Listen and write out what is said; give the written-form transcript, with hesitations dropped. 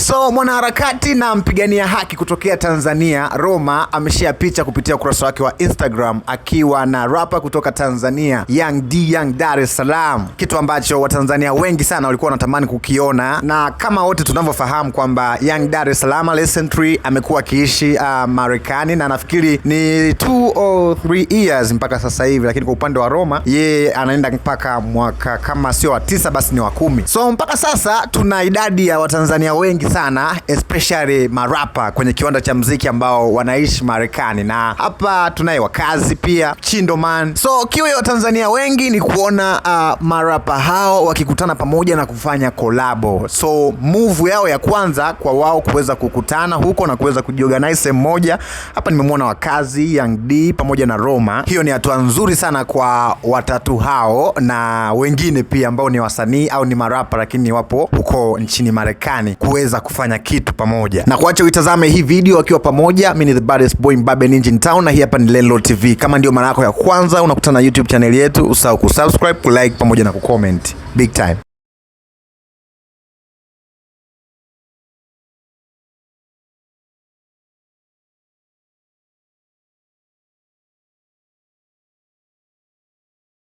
So mwanaharakati na mpigania haki kutokea Tanzania Roma ameshare picha kupitia ukurasa wake wa Instagram akiwa na rapper kutoka Tanzania Young D, Young Dar es Salaam, kitu ambacho Watanzania wengi sana walikuwa wanatamani kukiona. Na kama wote tunavyofahamu kwamba Young Dar es Salaam recently amekuwa akiishi Marekani na nafikiri ni 2 or 3 years mpaka sasa hivi, lakini kwa upande wa Roma yeye anaenda mpaka mwaka kama sio wa 9 basi ni wa 10. So mpaka sasa tuna idadi ya Watanzania wengi sana, especially marapa kwenye kiwanda cha muziki ambao wanaishi Marekani, na hapa tunaye wakazi pia Chindoman. So kiu ya Watanzania wengi ni kuona marapa hao wakikutana pamoja na kufanya collabo. So move yao ya kwanza kwa wao kuweza kukutana huko na kuweza kujiorganize sehemu moja. Hapa nimemwona wakazi Young D pamoja na Roma. Hiyo ni hatua nzuri sana kwa watatu hao na wengine pia ambao ni wasanii au ni marapa lakini wapo huko nchini Marekani kuweza kufanya kitu pamoja. Na kuacha uitazame hii video wakiwa pamoja. Mimi ni the baddest boy Mbabe Ninja in town na hii hapa ni Lenlo TV. Kama ndio mara yako ya kwanza unakutana na YouTube channel yetu, usahau kusubscribe, kulike pamoja na kucomment. Big time.